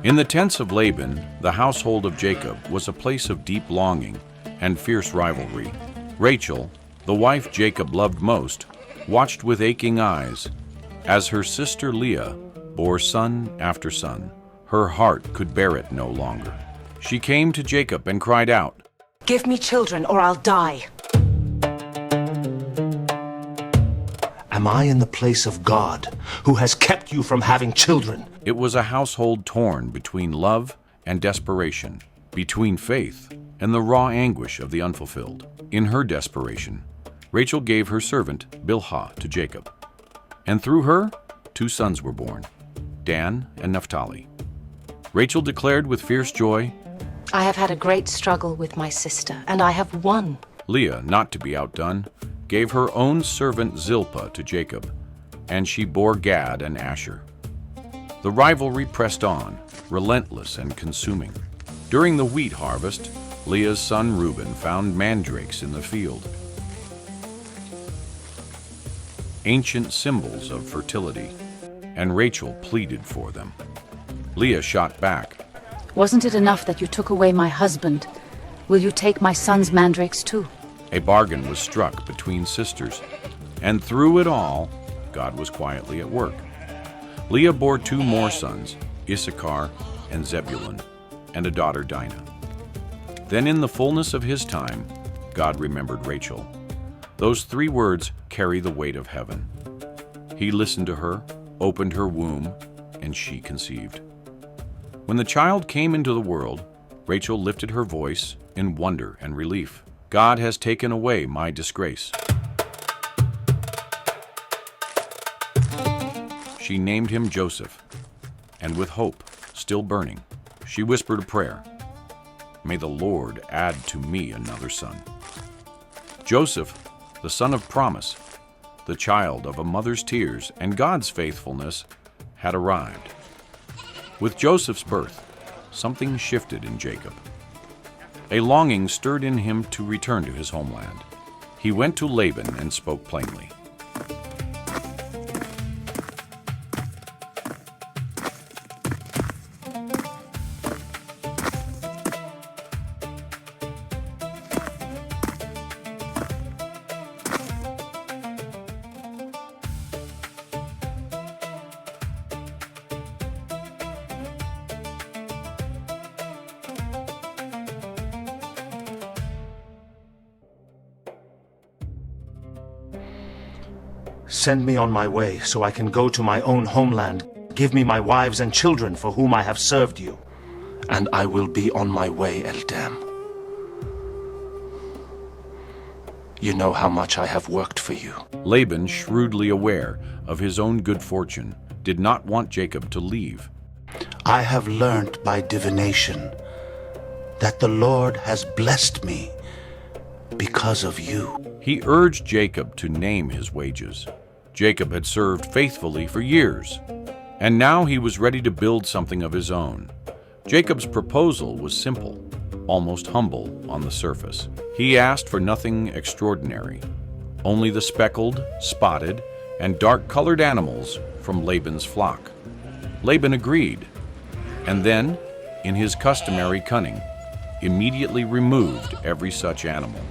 In the tents of Laban, the household of Jacob was a place of deep longing and fierce rivalry. Rachel, the wife Jacob loved most, watched with aching eyes as her sister Leah bore son after son. Her heart could bear it no longer. She came to Jacob and cried out, "Give me children or I'll die." Am I in the place of God, who has kept you from having children? It was a household torn between love and desperation, between faith and the raw anguish of the unfulfilled. In her desperation, Rachel gave her servant Bilhah to Jacob, and through her 2 sons were born, Dan and Naphtali. Rachel declared with fierce joy, I have had a great struggle with my sister, and I have won. Leah, not to be outdone, gave her own servant Zilpah to Jacob, and she bore Gad and Asher. The rivalry pressed on, relentless and consuming. During the wheat harvest, Leah's son Reuben found mandrakes in the field, ancient symbols of fertility, and Rachel pleaded for them. Leah shot back, Wasn't it enough that you took away my husband? Will you take my son's mandrakes too? A bargain was struck between sisters, and through it all, God was quietly at work. Leah bore 2 more sons, Issachar and Zebulun, and a daughter Dinah. Then in the fullness of his time, God remembered Rachel. Those 3 words carry the weight of heaven. He listened to her, opened her womb, and she conceived. When the child came into the world, Rachel lifted her voice in wonder and relief. God has taken away my disgrace. She named him Joseph, and with hope still burning, she whispered a prayer. May the Lord add to me another son. Joseph, the son of promise, the child of a mother's tears and God's faithfulness, had arrived. With Joseph's birth, something shifted in Jacob. A longing stirred in him to return to his homeland. He went to Laban and spoke plainly. Send me on my way so I can go to my own homeland. Give me my wives and children for whom I have served you, and I will be on my way, Eldam. You know how much I have worked for you. Laban, shrewdly aware of his own good fortune, did not want Jacob to leave. I have learned by divination that the Lord has blessed me because of you. He urged Jacob to name his wages. Jacob had served faithfully for years, and now he was ready to build something of his own. Jacob's proposal was simple, almost humble on the surface. He asked for nothing extraordinary, only the speckled, spotted, and dark-colored animals from Laban's flock. Laban agreed, and then, in his customary cunning, immediately removed every such animal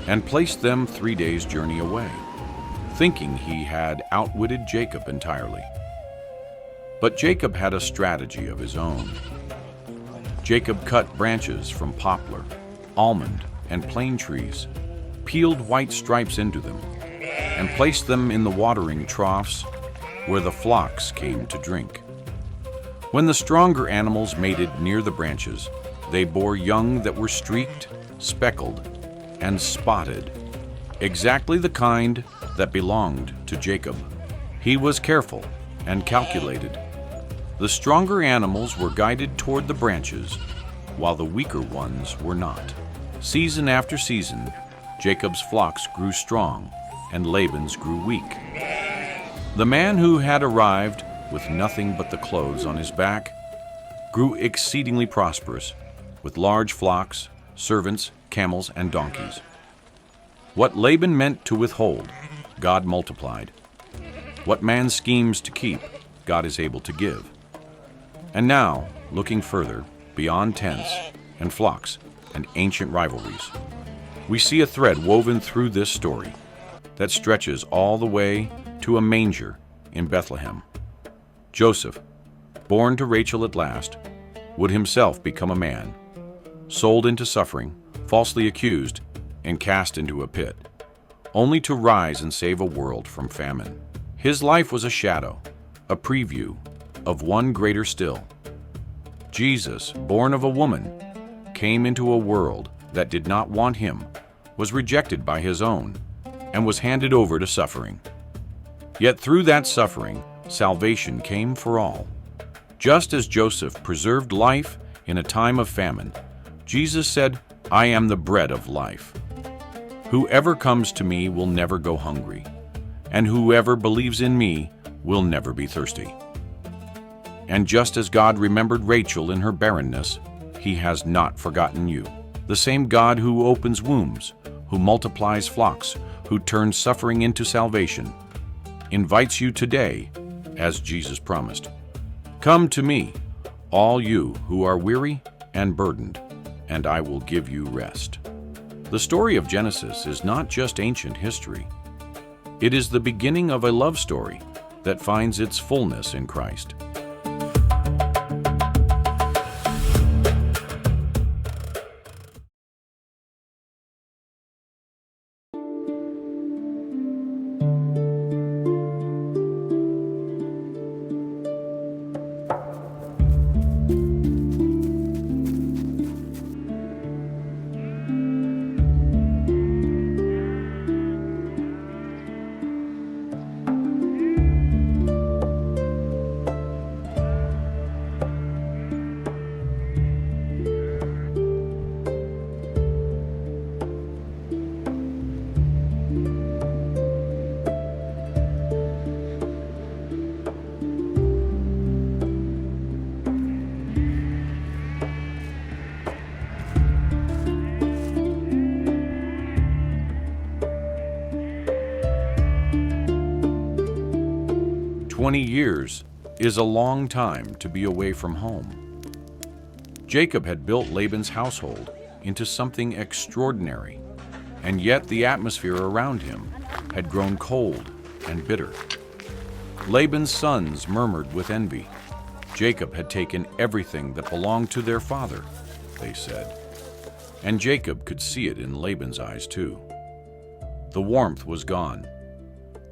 and placed them 3 days' journey away, thinking he had outwitted Jacob entirely. But Jacob had a strategy of his own. Jacob cut branches from poplar, almond, and plane trees, peeled white stripes into them, and placed them in the watering troughs where the flocks came to drink. When the stronger animals mated near the branches, they bore young that were streaked, speckled, and spotted, exactly the kind that belonged to Jacob. He was careful and calculated. The stronger animals were guided toward the branches, while the weaker ones were not. Season after season, Jacob's flocks grew strong, and Laban's grew weak. The man who had arrived with nothing but the clothes on his back grew exceedingly prosperous, with large flocks, servants, camels, and donkeys. What Laban meant to withhold, God multiplied. What man schemes to keep, God is able to give. And now, looking further, beyond tents and flocks and ancient rivalries. We see a thread woven through this story that stretches all the way to a manger in Bethlehem. Joseph, born to Rachel at last, would himself become a man, sold into suffering, falsely accused, and cast into a pit, only to rise and save a world from famine. His life was a shadow, a preview of one greater still. Jesus, born of a woman, came into a world that did not want him, was rejected by his own, and was handed over to suffering. Yet through that suffering, salvation came for all. Just as Joseph preserved life in a time of famine, Jesus said, "I am the bread of life. Whoever comes to me will never go hungry, and whoever believes in me will never be thirsty." And just as God remembered Rachel in her barrenness, he has not forgotten you. The same God who opens wombs, who multiplies flocks, who turns suffering into salvation, invites you today, as Jesus promised. Come to me, all you who are weary and burdened, and I will give you rest. The story of Genesis is not just ancient history. It is the beginning of a love story that finds its fullness in Christ. "20 years is a long time to be away from home." Jacob had built Laban's household into something extraordinary, and yet the atmosphere around him had grown cold and bitter. Laban's sons murmured with envy. Jacob had taken everything that belonged to their father, they said. And Jacob could see it in Laban's eyes too. The warmth was gone.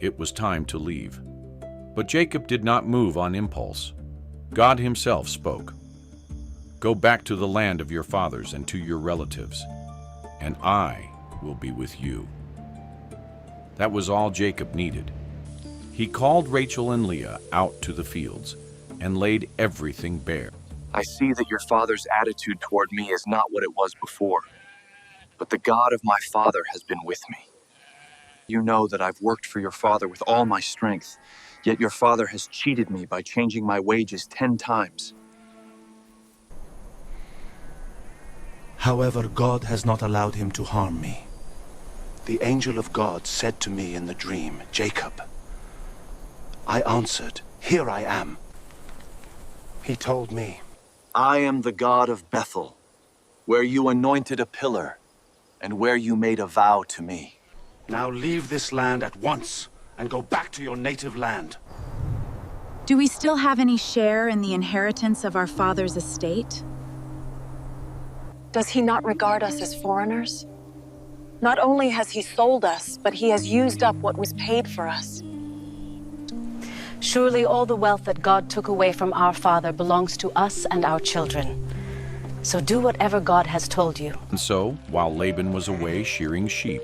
It was time to leave. But Jacob did not move on impulse. God himself spoke. "Go back to the land of your fathers and to your relatives, and I will be with you." That was all Jacob needed. He called Rachel and Leah out to the fields and laid everything bare. "I see that your father's attitude toward me is not what it was before, but the God of my father has been with me. You know that I've worked for your father with all my strength, yet your father has cheated me by changing my wages 10 times. However, God has not allowed him to harm me. The angel of God said to me in the dream, 'Jacob.' I answered, 'Here I am.' He told me, 'I am the God of Bethel, where you anointed a pillar, and where you made a vow to me.' Now leave this land at once and go back to your native land." Do we still have any share in the inheritance of our father's estate? Does he not regard us as foreigners? Not only has he sold us, but he has used up what was paid for us. Surely all the wealth that God took away from our father belongs to us and our children. So do whatever God has told you." And so, while Laban was away shearing sheep,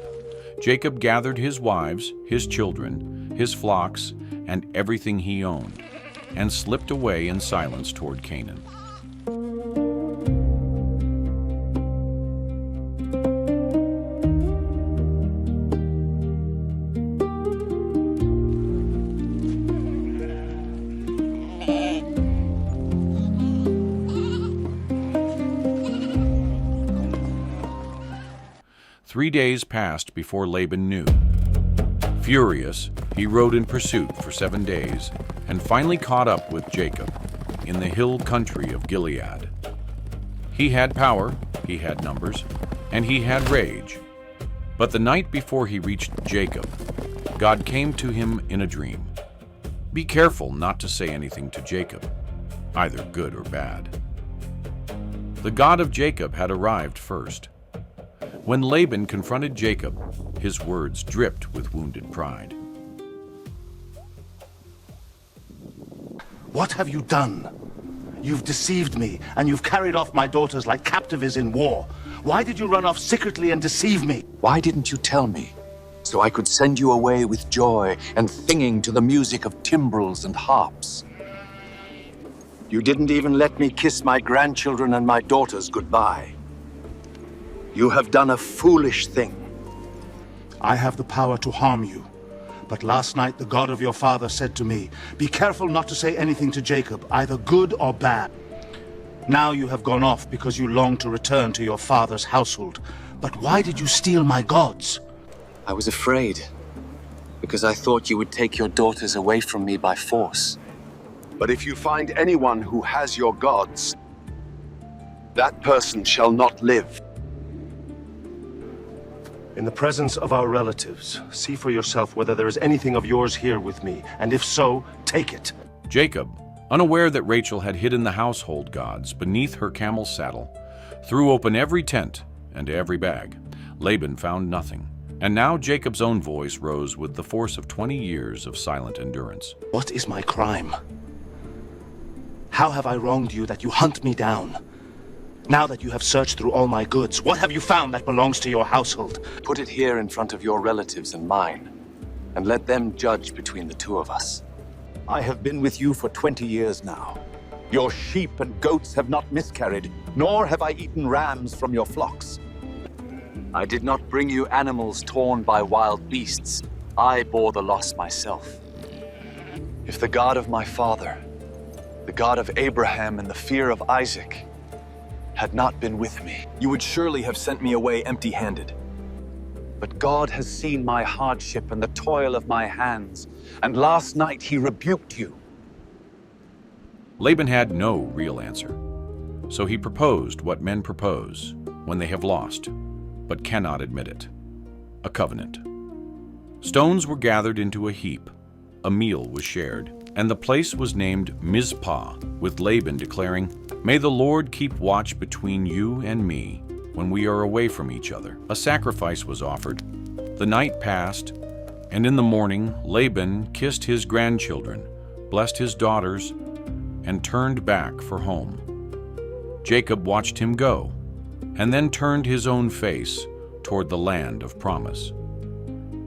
Jacob gathered his wives, his children, his flocks, and everything he owned, and slipped away in silence toward Canaan. Three days passed before Laban knew. Furious, he rode in pursuit for 7 days and finally caught up with Jacob. in the hill country of Gilead. He had power, he had numbers, and he had rage. But the night before he reached Jacob, God came to him in a dream. Be careful not to say anything to Jacob, either good or bad. The God of Jacob had arrived first. When Laban confronted Jacob, his words dripped with wounded pride. What have you done? You've deceived me, and you've carried off my daughters like captives in war. Why did you run off secretly and deceive me? Why didn't you tell me? So I could send you away with joy and singing to the music of timbrels and harps. You didn't even let me kiss my grandchildren and my daughters goodbye. You have done a foolish thing. I have the power to harm you. But last night the God of your father said to me, be careful not to say anything to Jacob, either good or bad. Now you have gone off because you long to return to your father's household. But why did you steal my gods? I was afraid, because I thought you would take your daughters away from me by force. But if you find anyone who has your gods, that person shall not live. In the presence of our relatives, see for yourself whether there is anything of yours here with me, and if so, take it. Jacob, unaware that Rachel had hidden the household gods beneath her camel's saddle, threw open every tent and every bag. Laban found nothing. And now Jacob's own voice rose with the force of 20 years of silent endurance. What is my crime? How have I wronged you that you hunt me down? Now that you have searched through all my goods, what have you found that belongs to your household? Put it here in front of your relatives and mine, and let them judge between the two of us. I have been with you for 20 years now. Your sheep and goats have not miscarried, nor have I eaten rams from your flocks. I did not bring you animals torn by wild beasts. I bore the loss myself. If the God of my father, the God of Abraham and the fear of Isaac, had not been with me, you would surely have sent me away empty-handed. But God has seen my hardship and the toil of my hands, and last night he rebuked you. Laban had no real answer, so he proposed what men propose when they have lost, but cannot admit it: a covenant. Stones were gathered into a heap, a meal was shared, and the place was named Mizpah, with Laban declaring, "May the Lord keep watch between you and me when we are away from each other." A sacrifice was offered. The night passed, and in the morning Laban kissed his grandchildren, blessed his daughters, and turned back for home. Jacob watched him go, and then turned his own face toward the land of promise.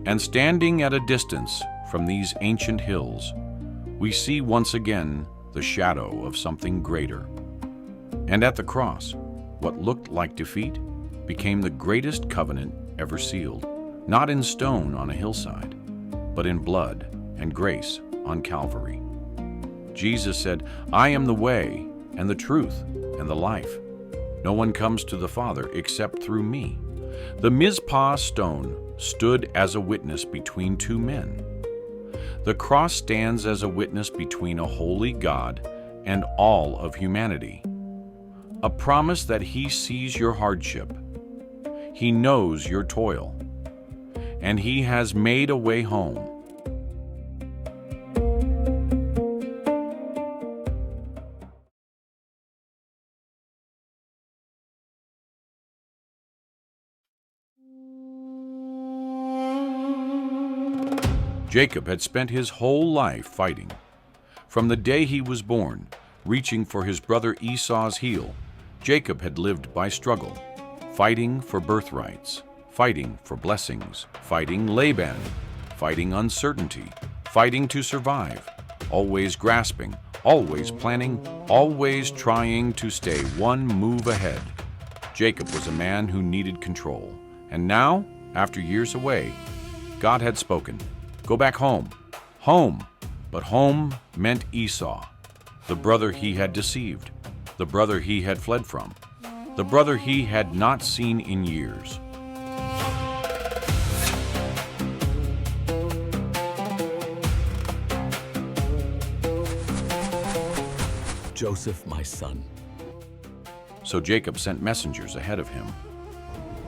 And standing at a distance from these ancient hills, we see once again the shadow of something greater. And at the cross, what looked like defeat became the greatest covenant ever sealed, not in stone on a hillside, but in blood and grace on Calvary. Jesus said, "I am the way and the truth and the life. No one comes to the Father except through me." The Mizpah stone stood as a witness between two men. The cross stands as a witness between a holy God and all of humanity. A promise that He sees your hardship, He knows your toil, and He has made a way home. Jacob had spent his whole life fighting. From the day he was born, reaching for his brother Esau's heel, Jacob had lived by struggle, fighting for birthrights, fighting for blessings, fighting Laban, fighting uncertainty, fighting to survive, always grasping, always planning, always trying to stay one move ahead. Jacob was a man who needed control, and now, after years away, God had spoken. Go back home. Home. But home meant Esau, the brother he had deceived, the brother he had fled from, the brother he had not seen in years. Joseph, my son. So Jacob sent messengers ahead of him.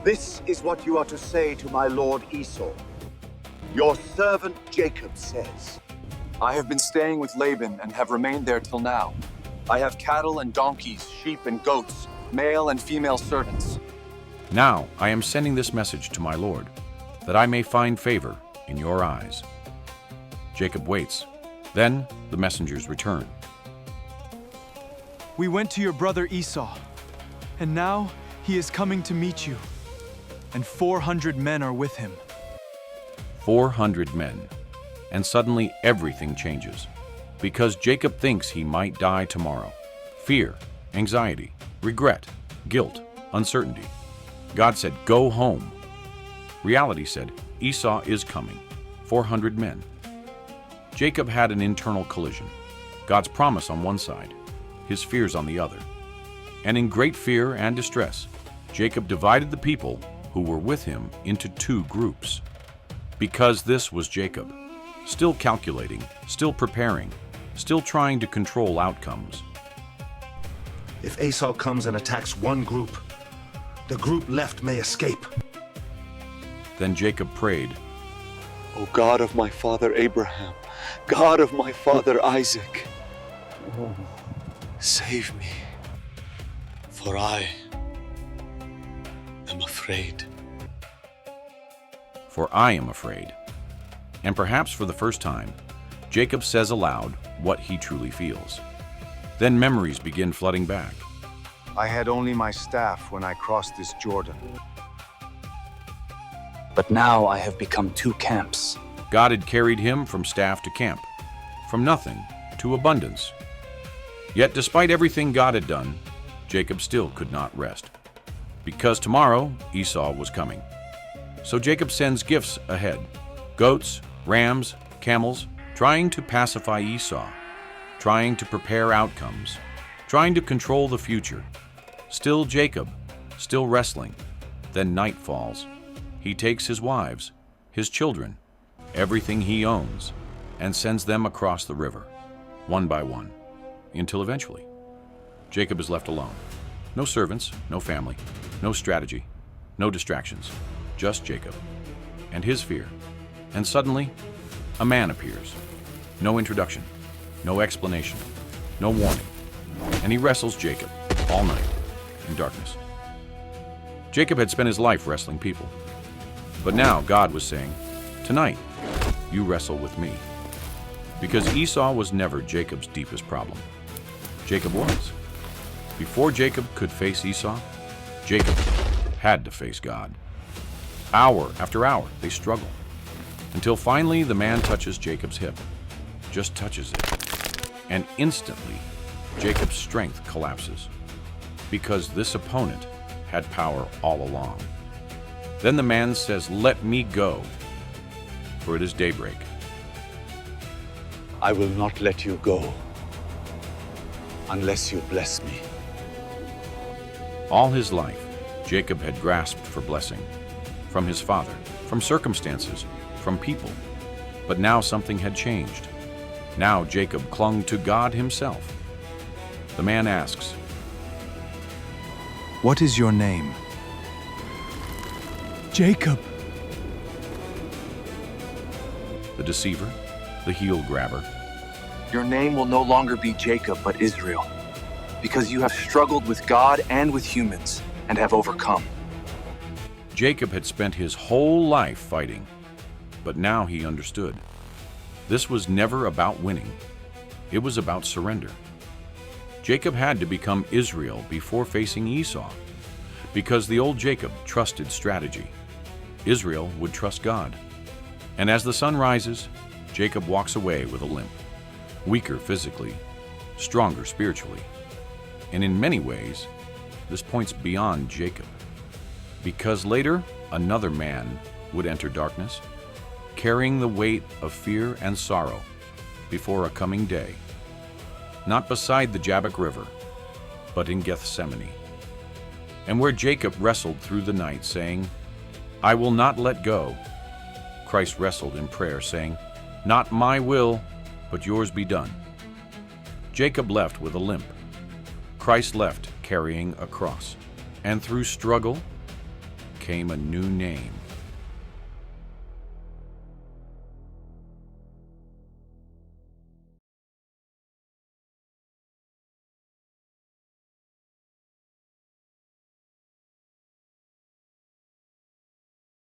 This is what you are to say to my lord Esau. Your servant Jacob says, I have been staying with Laban and have remained there till now. I have cattle and donkeys, sheep and goats, male and female servants. Now I am sending this message to my lord, that I may find favor in your eyes. Jacob waits. Then the messengers return. We went to your brother Esau, and now he is coming to meet you, and 400 men are with him. 400 men. And suddenly everything changes, because Jacob thinks he might die tomorrow. Fear, anxiety, regret, guilt, uncertainty. God said, go home. Reality said, Esau is coming. 400 men. Jacob had an internal collision. God's promise on one side, his fears on the other. And in great fear and distress, Jacob divided the people who were with him into two groups. Because this was Jacob, still calculating, still preparing, still trying to control outcomes. If Esau comes and attacks one group, the group left may escape. Then Jacob prayed, O God of my father Abraham, God of my father Isaac, save me, for I am afraid. For I am afraid. And perhaps for the first time, Jacob says aloud what he truly feels. Then memories begin flooding back. I had only my staff when I crossed this Jordan. But now I have become two camps. God had carried him from staff to camp, from nothing to abundance. Yet despite everything God had done, Jacob still could not rest. Because tomorrow Esau was coming. So Jacob sends gifts ahead. Goats, rams, camels, trying to pacify Esau, trying to prepare outcomes, trying to control the future. Still Jacob, still wrestling. Then night falls. He takes his wives, his children, everything he owns, and sends them across the river, one by one, until eventually Jacob is left alone. No servants, no family, no strategy, no distractions, just Jacob and his fear. And suddenly, a man appears. No introduction, no explanation, no warning. And he wrestles Jacob all night in darkness. Jacob had spent his life wrestling people. But now God was saying, tonight, you wrestle with me. Because Esau was never Jacob's deepest problem. Jacob was. Before Jacob could face Esau, Jacob had to face God. Hour after hour, they struggle. Until finally the man touches Jacob's hip. Just touches it. And instantly, Jacob's strength collapses. Because this opponent had power all along. Then the man says, let me go, for it is daybreak. I will not let you go unless you bless me. All his life, Jacob had grasped for blessing. From his father, from circumstances, from people. But now something had changed. Now Jacob clung to God himself. The man asks, What is your name? Jacob. The deceiver, the heel grabber. Your name will no longer be Jacob, but Israel, because you have struggled with God and with humans and have overcome. Jacob had spent his whole life fighting, but now he understood. This was never about winning. It was about surrender. Jacob had to become Israel before facing Esau, because the old Jacob trusted strategy. Israel would trust God. And as the sun rises, Jacob walks away with a limp, weaker physically, stronger spiritually. And in many ways, this points beyond Jacob. Because later, another man would enter darkness, carrying the weight of fear and sorrow before a coming day. Not beside the Jabbok River, but in Gethsemane. And where Jacob wrestled through the night, saying, I will not let go, Christ wrestled in prayer, saying, Not my will, but yours be done. Jacob left with a limp, Christ left carrying a cross. And through struggle came a new name.